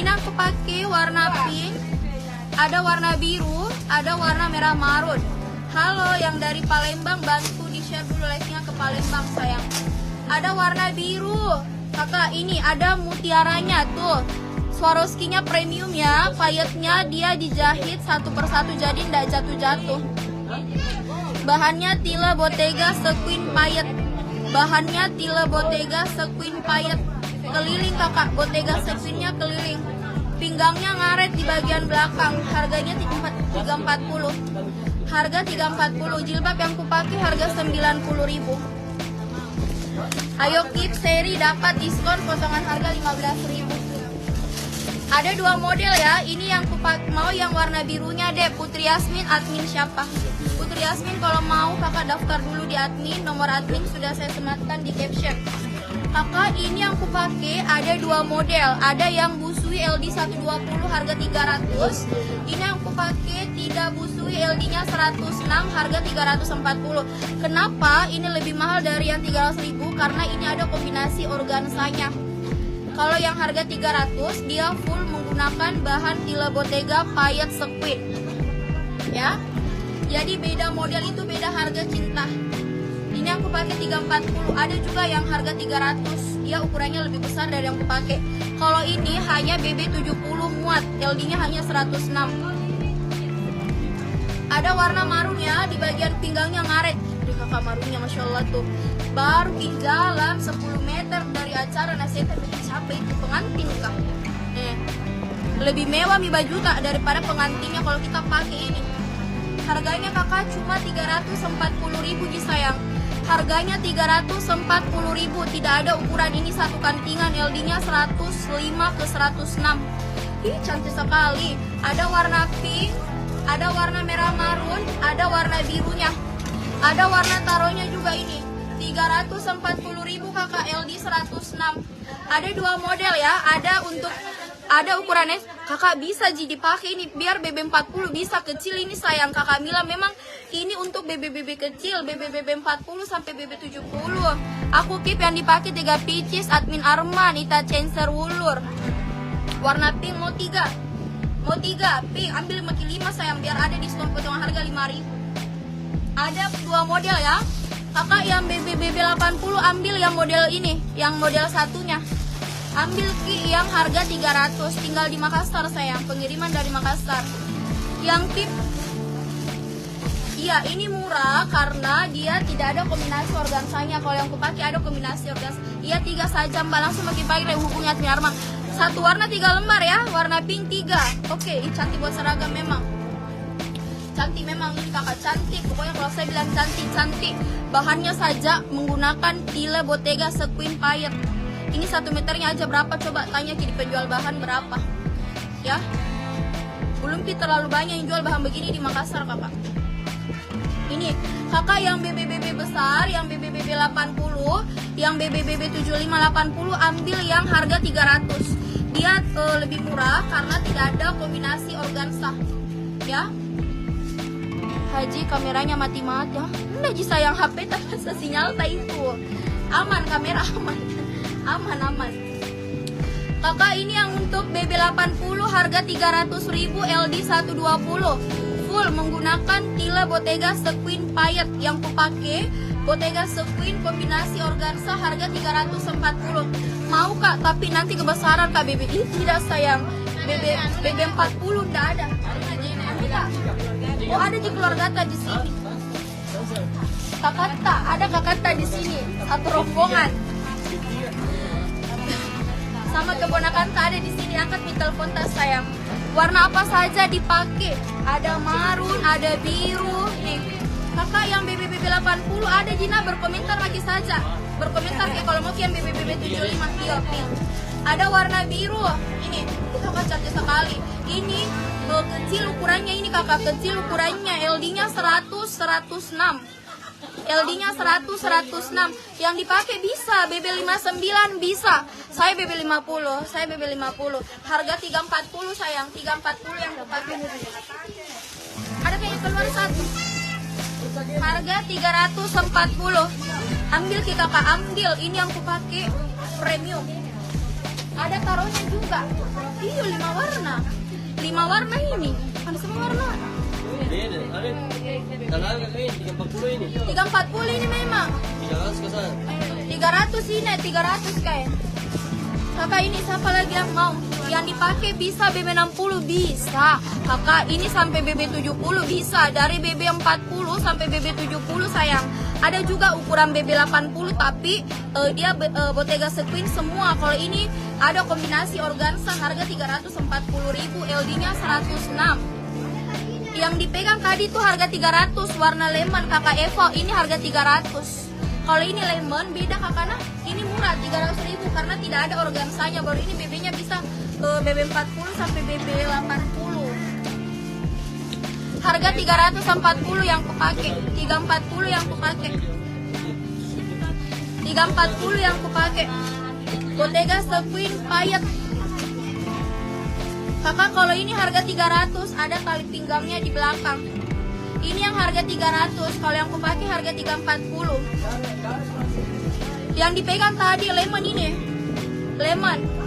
Ini aku pakai warna pink, ada warna biru, ada warna merah marun. Halo yang dari Palembang, bantu di share dulu live-nya ke Palembang sayang. Ada warna biru, kakak ini ada mutiaranya tuh. Swarovski-nya premium ya, payetnya dia dijahit satu persatu jadi ndak jatuh-jatuh. Bahannya Tila Bottega sequin payet. Bahannya Tila Bottega sequin payet. Keliling kakak, Bottega sequinnya keliling. Pinggangnya ngaret di bagian belakang. Harganya 340. Harga 340. Jilbab yang kupakai harga 90.000. Ayo keep seri dapat diskon potongan harga 15.000. Ada dua model ya. Ini yang mau yang warna birunya deh. Putri Yasmin, admin siapa? Putri Yasmin kalau mau kakak daftar dulu di admin. Nomor admin sudah saya sematkan di caption. Kakak ini yang kupakai ada dua model. Ada yang busui LD 120 harga 300. Ini yang kupakai tidak busui LD-nya 106 harga 340. Kenapa ini lebih mahal dari yang 300.000? Karena ini ada kombinasi organsanya. Kalau yang harga 300 dia full menggunakan bahan Tila Bottega payet sequin. Ya. Jadi beda model itu beda harga cinta. Ini yang aku pakai 340. Ada juga yang harga 300. Dia ukurannya lebih besar dari yang aku pakai. Kalau ini hanya BB 70 muat, LD-nya hanya 106. Ada warna marun ya, di bagian pinggangnya ngaret. Di kakak marunnya Masya Allah tuh. Baru di jalan 10 meter dari acara nasihat capek itu pengantin kak. Lebih mewah mi baju tak daripada pengantinnya kalau kita pakai ini. Harganya kakak cuma 340.000 ji sayang. Harganya 340.000. Tidak ada ukuran ini satu kantingan. LD-nya 105 ke 106. Ih cantik sekali. Ada warna pink, ada warna merah marun, ada warna birunya. Ada warna taronya juga ini. 340.000 kakak, LD 106. Ada dua model ya. Ada ukurannya kakak bisa ji dipakai ini biar BB40 bisa kecil ini sayang. Kakak Mila memang ini untuk BB kecil, BB 40 sampai BB 70. Aku keep yang dipakai 3 pieces admin Arman, Ita Censer Wulur. Warna pink mau 3 pink ambil makin 5 sayang biar ada diskon potongan harga 5.000. Ada dua model ya. Kakak yang BB 80 ambil yang model ini, yang model satunya. Ambil ki yang harga 300, tinggal di Makassar sayang, pengiriman dari Makassar. Yang tip, iya ini murah karena dia tidak ada kombinasi organsanya. Kalau yang kupakai ada kombinasi organs. Iya 3 saja mbak, langsung makin pagi hubungi admin Arma. Satu warna 3 lembar ya, warna pink 3. Oke, cantik buat seragam memang. Cantik memang ini kakak, cantik. Pokoknya kalau saya bilang cantik. Bahannya saja menggunakan Tila Bottega sequin payet. Ini 1 meternya aja berapa coba tanya di penjual bahan berapa ya. Belum terlalu banyak yang jual bahan begini di Makassar kakak. Ini kakak yang BB besar, yang BB 80, yang BB 75 80 ambil yang harga 300. Dia lebih murah karena tidak ada kombinasi organza ya. Haji kameranya mati-mati ya. Haji sayang HP tak sinyal tak itu. Aman kamera aman. Kakak ini yang untuk BB 80 harga 300.000 LD 120 full menggunakan Tila Bottega sequin payet. Yang kupakai Bottega sequin kombinasi organza harga 340. Mau kak tapi nanti kebesaran kak BB ini tidak sayang. BB 40 enggak ada. Oh ada di keluarga di sini. Kakak ada kakak di sini satu rombongan. Sama keponakan tak ada di sini, angkat di telepon tas sayang. Warna apa saja dipakai? Ada marun, ada biru. Nih, kakak yang BB 80 ada Jina berkomentar lagi saja. Berkomentar ya kalau mau yang BB 75 pink. Ada warna biru. Ini kakak cantik sekali. Ini kecil ukurannya ini kakak kecil ukurannya. LD-nya 100 106. LD-nya 100 106. Yang dipakai bisa BB 59 bisa. Saya BB 50. Harga 340 sayang. 340 yang dipakai. Ada kayaknya keluar satu. Harga 340. Ambil kita kakak, ambil. Ini yang kupakai premium. Ada taruhnya juga. Iya 5 warna ini. Ada semua warna. Beda, ada. Kalau kakak ini 340 ini. 340 ini memang. 300 ke sana. 300 ini, 300 kayak. Kakak ini siapa lagi yang mau? Yang dipakai bisa BB60 bisa. Kakak ini sampai BB70 bisa. Dari BB40 sampai BB70 sayang. Ada juga ukuran BB80 tapi dia Bottega Sequin semua. Kalau ini ada kombinasi organza harga 340.000, LD-nya 106. Yang dipegang tadi tuh harga 300, warna lemon kakak Evo ini harga 300. Kalau ini lemon beda kakak, nah ini murah 300.000 karena tidak ada organsanya. Baru ini BB-nya bisa BB40 sampai BB80. Harga 340 yang kupake, 340 yang kupake, 340 yang kupake. Bottega Sequin payet. Kakak kalau ini harga 300, ada tali pinggangnya di belakang. Ini yang harga 300, kalau yang kupake harga 340. Yang dipegang tadi lemon ini, lemon.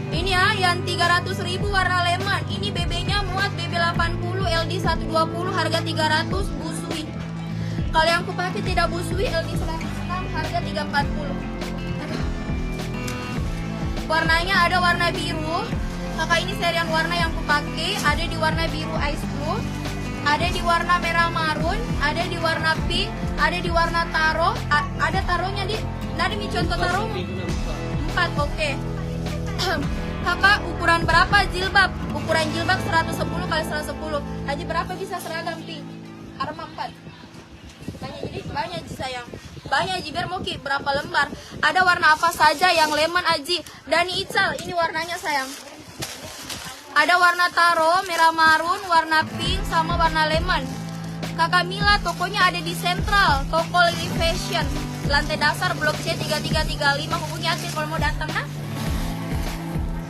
Ini ya, yang 300.000 warna lemon. Ini BB-nya muat BB80, LD 120 harga 300 busui. Kalau yang kupake tidak busui LD 106 harga 340. Warnanya ada warna biru. Kakak ini serian warna yang kupake, ada di warna biru ice blue, ada di warna merah marun, ada di warna pink, ada di warna taro. Ada taronya di. Nah, ini contoh taro 4, oke. Kakak ukuran berapa jilbab? Ukuran jilbab 110 kali 110. Aji berapa bisa seragam pink? Arma 4. Banyak jadi banyak sayang. Banyak Ji, biar mau ki berapa lembar. Ada warna apa saja yang lemon Aji. Dani Ical, ini warnanya sayang. Ada warna taro, merah marun, warna pink, sama warna lemon. Kakak Mila, tokonya ada di Central, toko Lily Fashion, lantai dasar Blok C 3335. Hubungi Aji kalau mau datang, nah.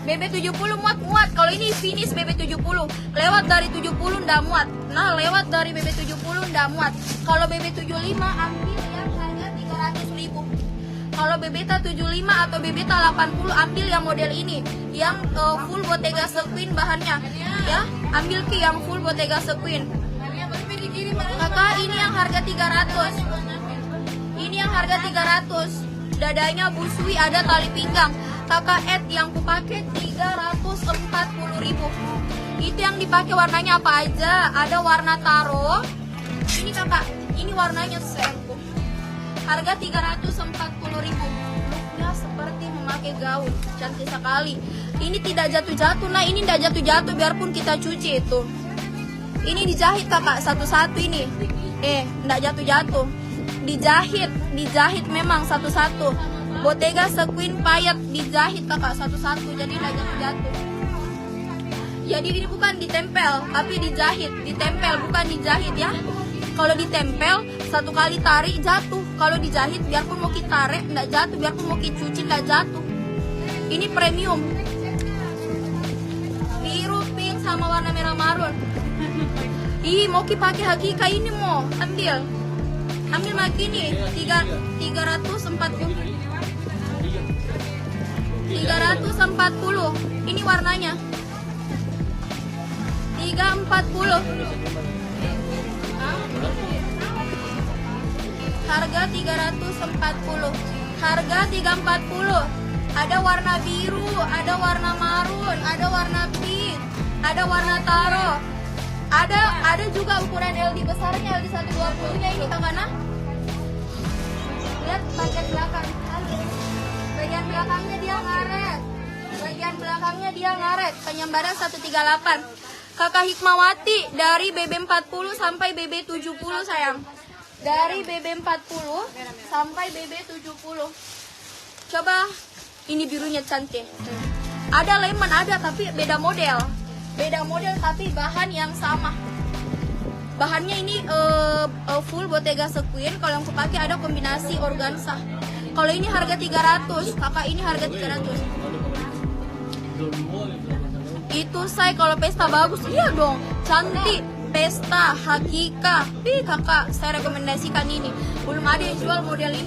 BB70 muat. Kalau ini finish BB70. Lewat dari 70 ndak muat. Nah, lewat dari BB70 ndak muat. Kalau BB75 ambil yang harga 300.000. Kalau BBeta 75 atau BBeta 80 ambil yang model ini. Yang full Bottega Sequin bahannya. Ya, ambil ki yang full Bottega Sequin. Kakak ini yang harga 300. Ini yang harga 300. Dadanya busui, ada tali pinggang. Kakak yang kupake 340.000. Itu yang dipakai warnanya apa aja? Ada warna taro. Ini kakak, ini warnanya sayangku. Harga 340.000. Looknya seperti memakai gaun, cantik sekali. Ini tidak jatuh-jatuh. Nah, ini tidak jatuh-jatuh biarpun kita cuci itu. Ini dijahit kakak satu-satu ini. Tidak jatuh-jatuh. Dijahit memang satu-satu. Bottega Sequin payet dijahit kakak satu-satu, jadi tidak jatuh-jatuh. Jadi ini bukan ditempel, tapi dijahit. Ditempel bukan dijahit ya. Kalau ditempel satu kali tarik jatuh. Kalau dijahit biarpun mau kita tarik tidak jatuh, biarpun mau kita cuci tidak jatuh. Ini premium. Biru, pink sama warna merah marun. Ih, mau kita pakai hakika ini mau ambil. Ambil lagi nih 340. Ini warnanya 340. Harga 340. Harga 340. Ada warna biru, ada warna marun, ada warna pink, ada warna taro. Ada juga ukuran LD besarnya, LD 120-nya ini kakak nah. Lihat bagian belakang. Bagian belakangnya dia ngaret. Bagian belakangnya dia ngaret. Penyambaran 138. Kakak Hikmawati dari BB40 sampai BB70 sayang. Dari BB40 sampai BB70. Coba ini birunya cantik. Ada lemon ada tapi beda model. Beda model tapi bahan yang sama. Bahannya ini full Bottega Sequin. Kalau yang aku pakai ada kombinasi organza. Kalau ini harga 300, kakak ini harga 300. Itu saya kalau pesta bagus, iya dong, cantik. Pesta, Hakika. Kakak, saya rekomendasikan ini. Belum ada yang jual model ini.